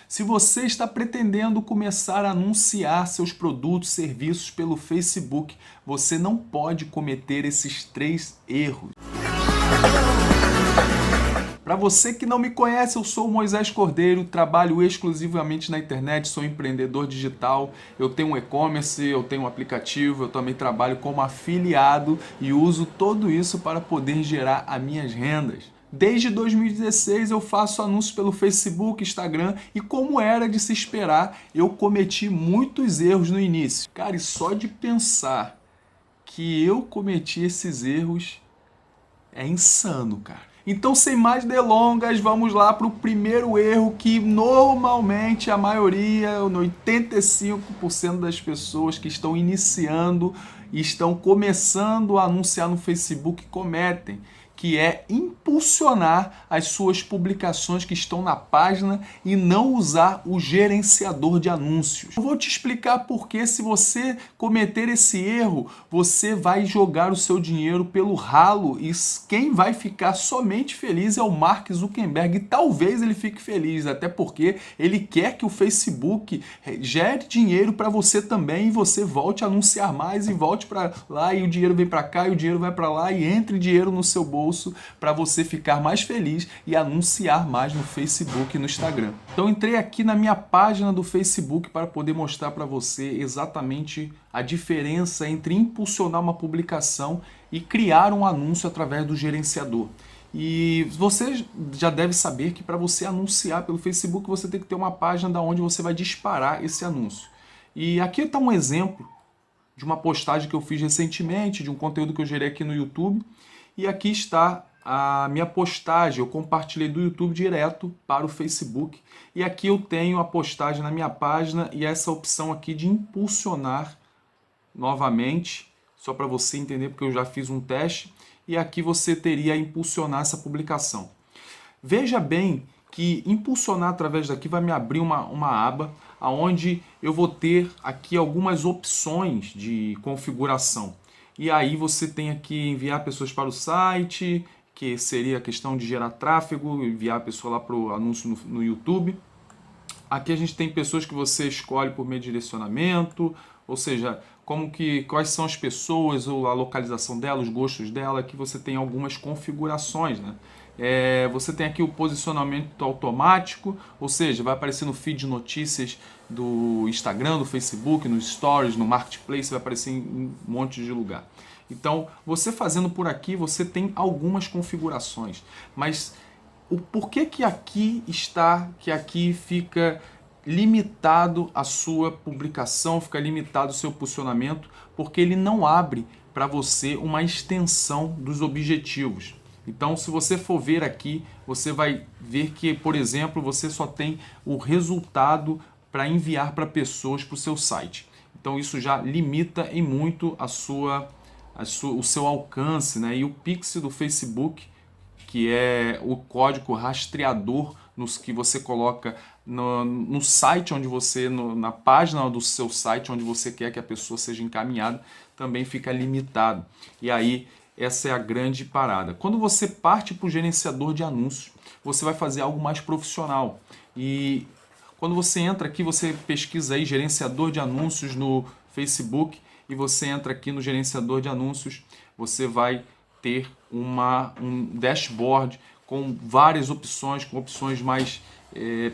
Se você está pretendendo começar a anunciar seus produtos, serviços pelo Facebook, você não pode cometer esses 3 erros. Para você que não me conhece, eu sou o Moisés Cordeiro, trabalho exclusivamente na internet, sou empreendedor digital, eu tenho um e-commerce, eu tenho um aplicativo, eu também trabalho como afiliado e uso tudo isso para poder gerar as minhas rendas. Desde 2016 eu faço anúncios pelo Facebook, Instagram e, como era de se esperar, eu cometi muitos erros no início. Cara, e só de pensar que eu cometi esses erros é insano, cara. Então, sem mais delongas, vamos lá para o primeiro erro que normalmente a maioria, 85% das pessoas que estão iniciando e estão começando a anunciar no Facebook cometem, que é impulsionar as suas publicações que estão na página e não usar o gerenciador de anúncios. Eu vou te explicar por que, se você cometer esse erro, você vai jogar o seu dinheiro pelo ralo e quem vai ficar somente feliz é o Mark Zuckerberg. E talvez ele fique feliz, até porque ele quer que o Facebook gere dinheiro para você também e você volte a anunciar mais e volte para lá e o dinheiro vem para cá e o dinheiro vai para lá e entre dinheiro no seu bolso para você ficar mais feliz e anunciar mais no Facebook e no Instagram. Então entrei aqui na minha página do Facebook para poder mostrar para você exatamente a diferença entre impulsionar uma publicação e criar um anúncio através do gerenciador. E você já deve saber que para você anunciar pelo Facebook você tem que ter uma página da onde você vai disparar esse anúncio. E aqui está um exemplo de uma postagem que eu fiz recentemente, de um conteúdo que eu gerei aqui no YouTube. E aqui está a minha postagem, eu compartilhei do YouTube direto para o Facebook. E aqui eu tenho a postagem na minha página e essa opção aqui de impulsionar novamente, só para você entender, porque eu já fiz um teste. E aqui você teria a impulsionar essa publicação. Veja bem que impulsionar através daqui vai me abrir uma aba onde eu vou ter aqui algumas opções de configuração. E aí você tem aqui enviar pessoas para o site, que seria a questão de gerar tráfego, enviar a pessoa lá para o anúncio no YouTube. Aqui a gente tem pessoas que você escolhe por meio de direcionamento, ou seja, quais são as pessoas, ou a localização dela, os gostos dela. Aqui você tem algumas configurações, né? Você tem aqui o posicionamento automático, ou seja, vai aparecer no feed de notícias do Instagram, do Facebook, nos Stories, no Marketplace, vai aparecer em um monte de lugar. Então, você fazendo por aqui, você tem algumas configurações. Mas o porquê que aqui fica limitado a sua publicação, fica limitado o seu posicionamento, porque ele não abre para você uma extensão dos objetivos. Então, se você for ver aqui, você vai ver que, por exemplo, você só tem o resultado para enviar para pessoas para o seu site. Então, isso já limita em muito o seu alcance, né? E o pixel do Facebook, que é o código rastreador que você coloca no site onde você, na página do seu site onde você quer que a pessoa seja encaminhada, também fica limitado. E aí, essa é a grande parada. Quando você parte para o gerenciador de anúncios, você vai fazer algo mais profissional. E quando você entra aqui, você pesquisa aí gerenciador de anúncios no Facebook e você entra aqui no gerenciador de anúncios, você vai ter um dashboard com várias opções, com opções mais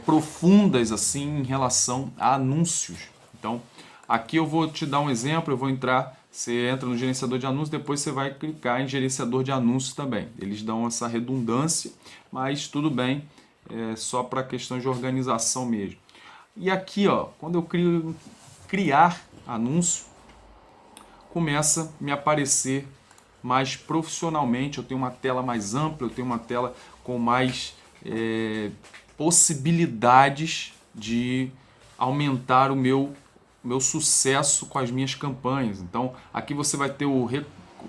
profundas assim em relação a anúncios. Então, aqui eu vou te dar um exemplo, eu vou entrar. Você entra no gerenciador de anúncios, depois você vai clicar em gerenciador de anúncios também. Eles dão essa redundância, mas tudo bem, é só para questão de organização mesmo. E aqui, ó, quando eu criar anúncio, começa a me aparecer mais profissionalmente. Eu tenho uma tela mais ampla, eu tenho uma tela com mais possibilidades de aumentar o meu sucesso com as minhas campanhas. Então, aqui você vai ter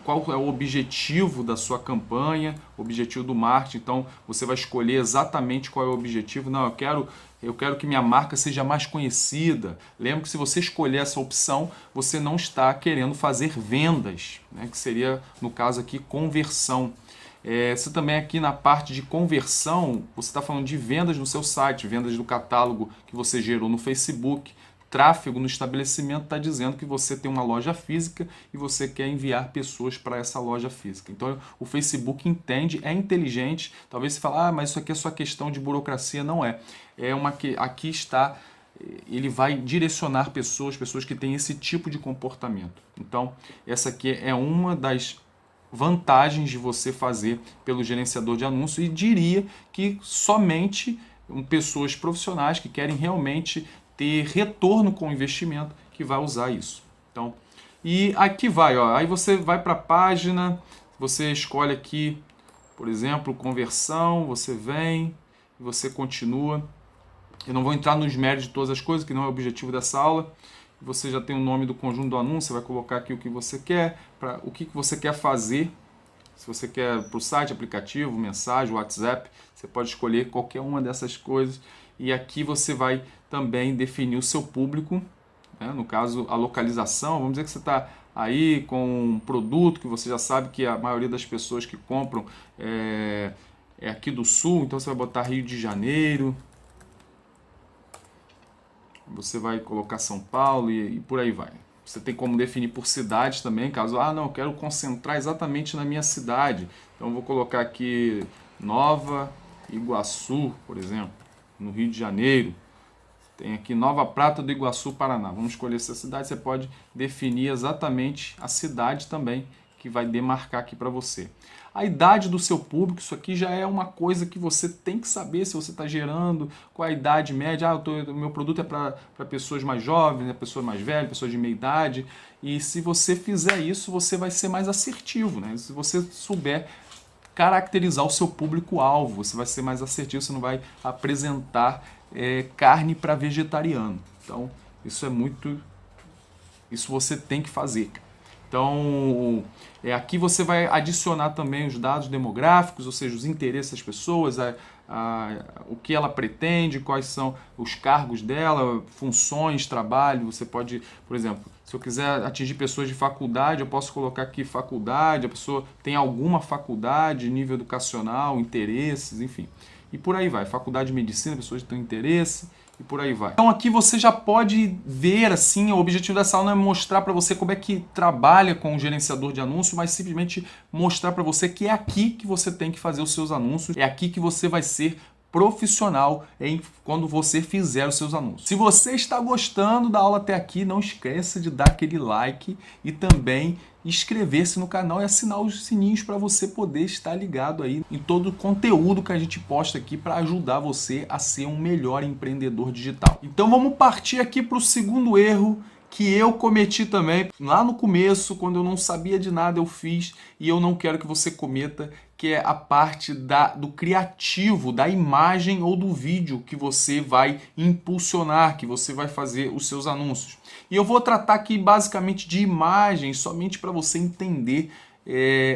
qual é o objetivo da sua campanha, o objetivo do marketing. Então, você vai escolher exatamente qual é o objetivo. Não, eu quero que minha marca seja mais conhecida. Lembra que se você escolher essa opção, você não está querendo fazer vendas, né? Que seria, no caso aqui, conversão. Você também aqui na parte de conversão, você está falando de vendas no seu site, vendas do catálogo que você gerou no Facebook, tráfego no estabelecimento, está dizendo que você tem uma loja física e você quer enviar pessoas para essa loja física. Então o Facebook entende, é inteligente. Talvez você fale, mas isso aqui é só questão de burocracia. Não é. Aqui está, ele vai direcionar pessoas que têm esse tipo de comportamento. Então essa aqui é uma das vantagens de você fazer pelo gerenciador de anúncios, e diria que somente pessoas profissionais que querem realmente ter retorno com o investimento que vai usar isso. Então, e aqui vai, ó, aí você vai para a página, você escolhe aqui, por exemplo, conversão, você vem e você continua. Eu não vou entrar nos méritos de todas as coisas, que não é o objetivo dessa aula. Você já tem o nome do conjunto do anúncio, você vai colocar aqui o que você quer, o que você quer fazer. Se você quer para o site, aplicativo, mensagem, WhatsApp, você pode escolher qualquer uma dessas coisas. E aqui você vai também definir o seu público, né? No caso, a localização. Vamos dizer que você está aí com um produto que você já sabe que a maioria das pessoas que compram é aqui do Sul, então você vai botar Rio de Janeiro. Você vai colocar São Paulo e por aí vai. Você tem como definir por cidades também, caso, não, eu quero concentrar exatamente na minha cidade. Então eu vou colocar aqui Nova Iguaçu, por exemplo, no Rio de Janeiro. Tem aqui Nova Prata do Iguaçu, Paraná. Vamos escolher essa cidade, você pode definir exatamente a cidade também, que vai demarcar aqui para você. A idade do seu público, isso aqui já é uma coisa que você tem que saber se você está gerando, qual a idade média. O meu produto é para pessoas mais jovens, né, pessoas mais velhas, pessoas de meia idade. E se você fizer isso, você vai ser mais assertivo, né? Se você souber caracterizar o seu público-alvo, você vai ser mais assertivo, você não vai apresentar carne para vegetariano. Então, isso você tem que fazer. Então, aqui você vai adicionar também os dados demográficos, ou seja, os interesses das pessoas, o que ela pretende, quais são os cargos dela, funções, trabalho. Você pode, por exemplo, se eu quiser atingir pessoas de faculdade, eu posso colocar aqui faculdade, a pessoa tem alguma faculdade, nível educacional, interesses, enfim. E por aí vai, faculdade de medicina, pessoas que têm interesse, e por aí vai. Então aqui você já pode ver, assim, o objetivo dessa aula não é mostrar para você como é que trabalha com o gerenciador de anúncios, mas simplesmente mostrar para você que é aqui que você tem que fazer os seus anúncios, é aqui que você vai ser profissional quando você fizer os seus anúncios. Se você está gostando da aula até aqui, não esqueça de dar aquele like e também inscrever-se no canal e assinar os sininhos para você poder estar ligado aí em todo o conteúdo que a gente posta aqui para ajudar você a ser um melhor empreendedor digital. Então vamos partir aqui para o segundo erro que eu cometi também lá no começo, quando eu não sabia de nada, eu fiz, e eu não quero que você cometa, que é a parte do criativo, da imagem ou do vídeo que você vai impulsionar, que você vai fazer os seus anúncios. E eu vou tratar aqui basicamente de imagens, somente para você entender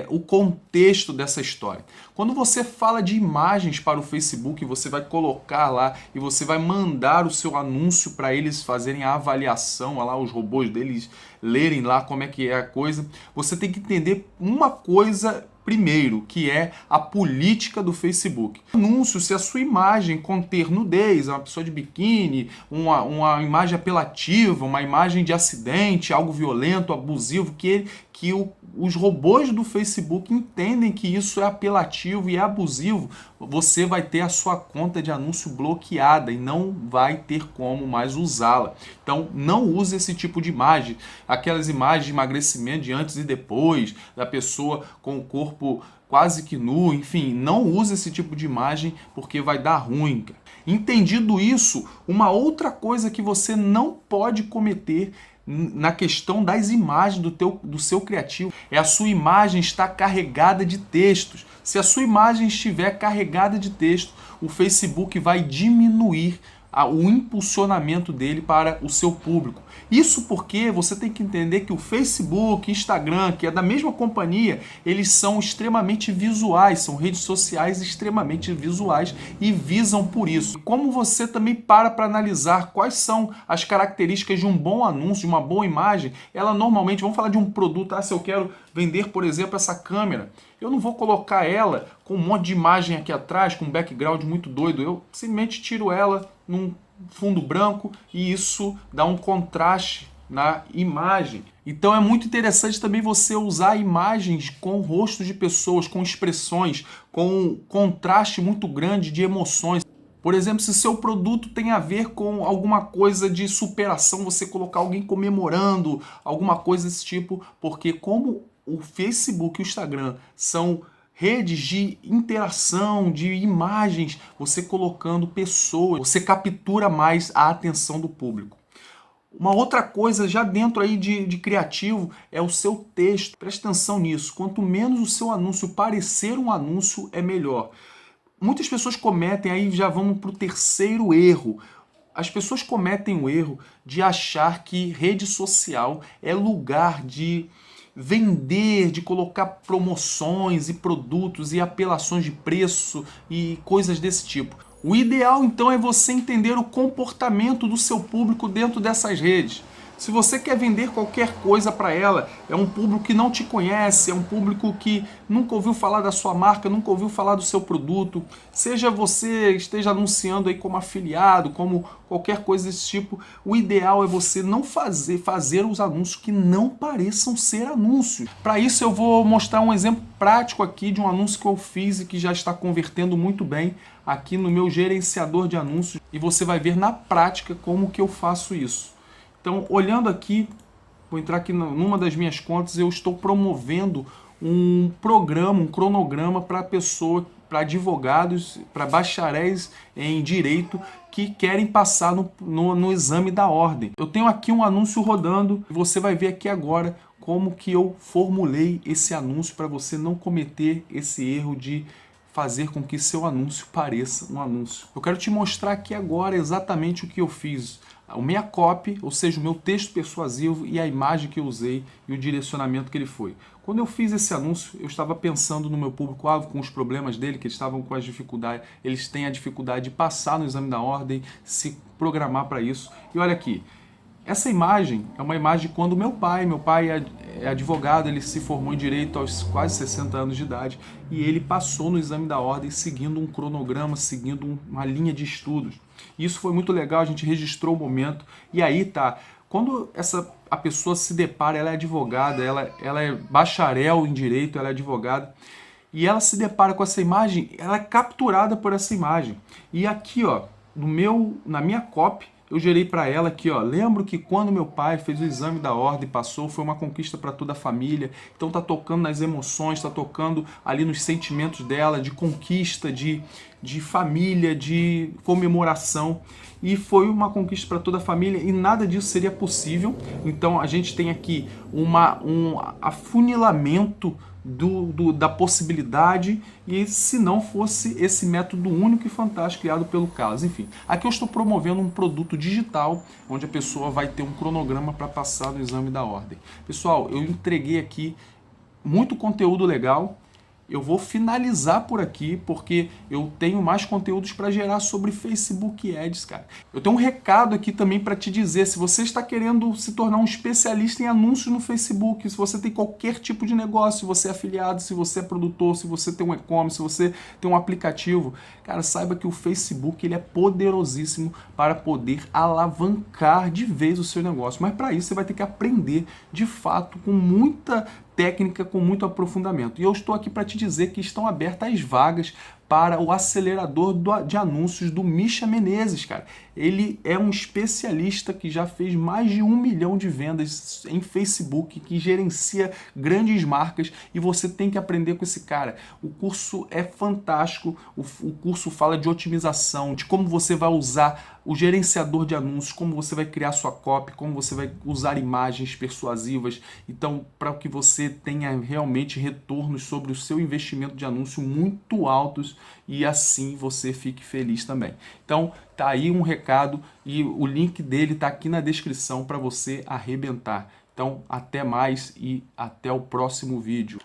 o contexto dessa história. Quando você fala de imagens para o Facebook, você vai colocar lá e você vai mandar o seu anúncio para eles fazerem a avaliação, lá os robôs deles lerem lá como é que é a coisa. Você tem que entender uma coisa primeiro, que é a política do Facebook. Anúncio, se a sua imagem conter nudez, uma pessoa de biquíni, uma imagem apelativa, uma imagem de acidente, algo violento, abusivo, que os robôs do Facebook entendem que isso é apelativo e é abusivo, você vai ter a sua conta de anúncio bloqueada e não vai ter como mais usá-la. Então não use esse tipo de imagem, aquelas imagens de emagrecimento de antes e depois, da pessoa com o corpo quase que nu, enfim, não use esse tipo de imagem porque vai dar ruim. Entendido isso, uma outra coisa que você não pode cometer na questão das imagens do seu criativo é a sua imagem estar carregada de textos. Se a sua imagem estiver carregada de texto, o Facebook vai diminuir o impulsionamento dele para o seu público. Isso porque você tem que entender que o Facebook, Instagram, que é da mesma companhia, eles são extremamente visuais, são redes sociais extremamente visuais e visam por isso. Como você também para analisar quais são as características de um bom anúncio, de uma boa imagem, ela normalmente, vamos falar de um produto, se eu quero vender, por exemplo, essa câmera, eu não vou colocar ela com um monte de imagem aqui atrás, com um background muito doido, eu simplesmente tiro ela num fundo branco e isso dá um contraste na imagem. Então é muito interessante também você usar imagens com rostos de pessoas, com expressões, com contraste muito grande de emoções. Por exemplo, se seu produto tem a ver com alguma coisa de superação, você colocar alguém comemorando, alguma coisa desse tipo, porque como o Facebook e o Instagram são redes de interação, de imagens, você colocando pessoas, você captura mais a atenção do público. Uma outra coisa já dentro aí de criativo é o seu texto. Preste atenção nisso. Quanto menos o seu anúncio parecer um anúncio, é melhor. Muitas pessoas cometem, aí já vamos para o terceiro erro. As pessoas cometem o erro de achar que rede social é lugar de vender, de colocar promoções e produtos e apelações de preço e coisas desse tipo. O ideal então é você entender o comportamento do seu público dentro dessas redes. Se você quer vender qualquer coisa para ela, é um público que não te conhece, é um público que nunca ouviu falar da sua marca, nunca ouviu falar do seu produto, seja você esteja anunciando aí como afiliado, como qualquer coisa desse tipo, o ideal é você não fazer os anúncios que não pareçam ser anúncios. Para isso eu vou mostrar um exemplo prático aqui de um anúncio que eu fiz e que já está convertendo muito bem aqui no meu gerenciador de anúncios e você vai ver na prática como que eu faço isso. Então, olhando aqui, vou entrar aqui numa das minhas contas, eu estou promovendo um programa, um cronograma para pessoa, para advogados, para bacharéis em direito que querem passar no exame da ordem. Eu tenho aqui um anúncio rodando, e você vai ver aqui agora como que eu formulei esse anúncio para você não cometer esse erro de fazer com que seu anúncio pareça um anúncio. Eu quero te mostrar aqui agora exatamente o que eu fiz. O minha copy, ou seja, o meu texto persuasivo e a imagem que eu usei e o direcionamento que ele foi. Quando eu fiz esse anúncio, eu estava pensando no meu público-alvo, com os problemas dele, que eles estavam com as dificuldades, eles têm a dificuldade de passar no exame da ordem, se programar para isso. E olha aqui, essa imagem é uma imagem de quando meu pai é advogado, ele se formou em Direito aos quase 60 anos de idade e ele passou no exame da ordem seguindo um cronograma, seguindo uma linha de estudos. Isso foi muito legal, a gente registrou o momento e aí tá, quando a pessoa se depara, ela é advogada, ela é bacharel em Direito, ela é advogada, e ela se depara com essa imagem, ela é capturada por essa imagem. E aqui, ó, na minha copy, eu gerei para ela aqui, ó, lembro que quando meu pai fez o exame da ordem, passou, foi uma conquista para toda a família. Então tá tocando nas emoções, tá tocando ali nos sentimentos dela, de conquista, de família, de comemoração. E foi uma conquista para toda a família e nada disso seria possível. Então a gente tem aqui um afunilamento da possibilidade e se não fosse esse método único e fantástico criado pelo Carlos. Enfim, aqui eu estou promovendo um produto digital onde a pessoa vai ter um cronograma para passar no exame da ordem. Pessoal, eu entreguei aqui muito conteúdo legal. Eu vou finalizar por aqui, porque eu tenho mais conteúdos para gerar sobre Facebook Ads, cara. Eu tenho um recado aqui também para te dizer, se você está querendo se tornar um especialista em anúncios no Facebook, se você tem qualquer tipo de negócio, se você é afiliado, se você é produtor, se você tem um e-commerce, se você tem um aplicativo, cara, saiba que o Facebook ele é poderosíssimo para poder alavancar de vez o seu negócio. Mas para isso você vai ter que aprender de fato com muita técnica, com muito aprofundamento. E eu estou aqui para te dizer que estão abertas as vagas para o acelerador de anúncios do Misha Menezes, cara. Ele é um especialista que já fez mais de 1 milhão de vendas em Facebook, que gerencia grandes marcas e você tem que aprender com esse cara. O curso é fantástico, o curso fala de otimização, de como você vai usar o gerenciador de anúncios, como você vai criar sua copy, como você vai usar imagens persuasivas, então para que você tenha realmente retornos sobre o seu investimento de anúncio muito altos e assim você fique feliz também. Então, tá aí um recado e o link dele tá aqui na descrição para você arrebentar. Então, até mais e até o próximo vídeo.